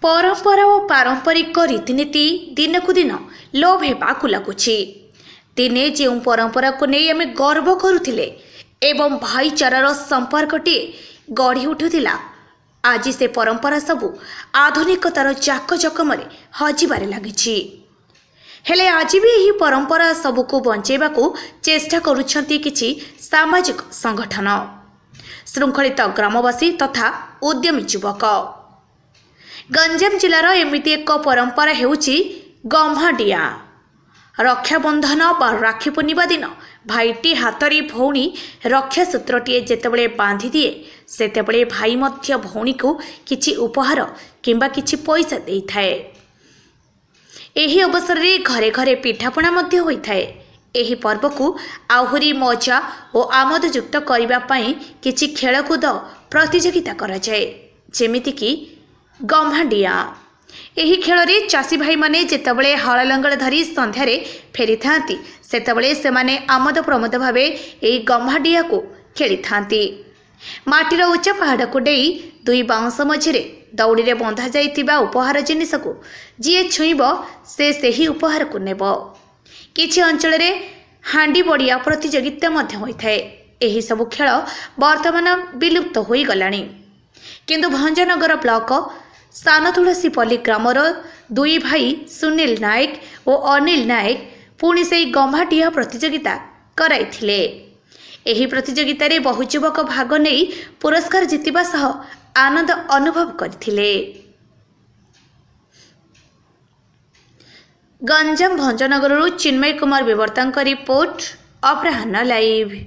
परंपरा और पारंपरिक रीतिनीति दिनकू दिन लोभ हेबाकू लगुछि। दिने जो परंपरा को नहीं आम गर्व करुथिले एवं भाईचारार संपर्कटे गढ़ी उठुथिला, आज से परंपरा सबू आधुनिकतार जाकजकमरे हजिबारे लागिछि। हेले आज भी यही परंपरा सबको बंचेबाकू चेष्टा करुछंती किछि सामाजिक संगठन, श्रृंखलित ग्रामवासी तथा उद्यमी युवक। गंजाम जिलार एमिति एक परंपरा हेउछि गम्हाडिया। रक्षाबंधन बा राखी पूर्णिमा दिन भाईटी हाथरी भौणी रक्षा सूत्रटीए जेतेबेले बांधि दिए, सेतेबेले भाई मध्य भौणी को किछि उपहार किंबा किछि पैसा देइथाए। एही अवसर रे घरे घरे पिठापणा मध्य होइथाए। एही पर्व को आहुरी मजा और आमोदयुक्त करिबा पई किछि खेलकूद प्रतियोगिता करा जाए, जेमिति कि गम्हाडिया। एही खेल रे चासी भाई माने जेतेबेले हल लंगल धरी संध्यारे फेरी थांती, सेतेबेले सेमाने आमोद प्रमोद भावे एही गम्हाडिया को खेली थांती। माटीर उच्च पहाड़ को डेई दुई बाउंस मझिरे दौड़ी रे बंधा जाइतिबा उपहार जिनिस को जी छुईब से सही उपहार को नेब। किछि अंचल रे हांडी बड़िया प्रतियोगिता मध्य होइथाए। एही सबु खेल वर्तमान विलुप्त होई गलानी, किंतु भंजनगर ब्लॉक सान तुलसीपल्ली ग्रामर दुई भाई सुनील नायक और अनिल नायक पुणी से गम्हाडिया प्रतियोगिता कराइथिले। एही प्रतियोगिता रे बहु युवक भाग नहीं पुरस्कार जितिबा सह आनंद अनुभव करथिले। गंजाम भंजनगर चिन्मय कुमार बेवर्तांक रिपोर्ट, अपराह्न लाइव।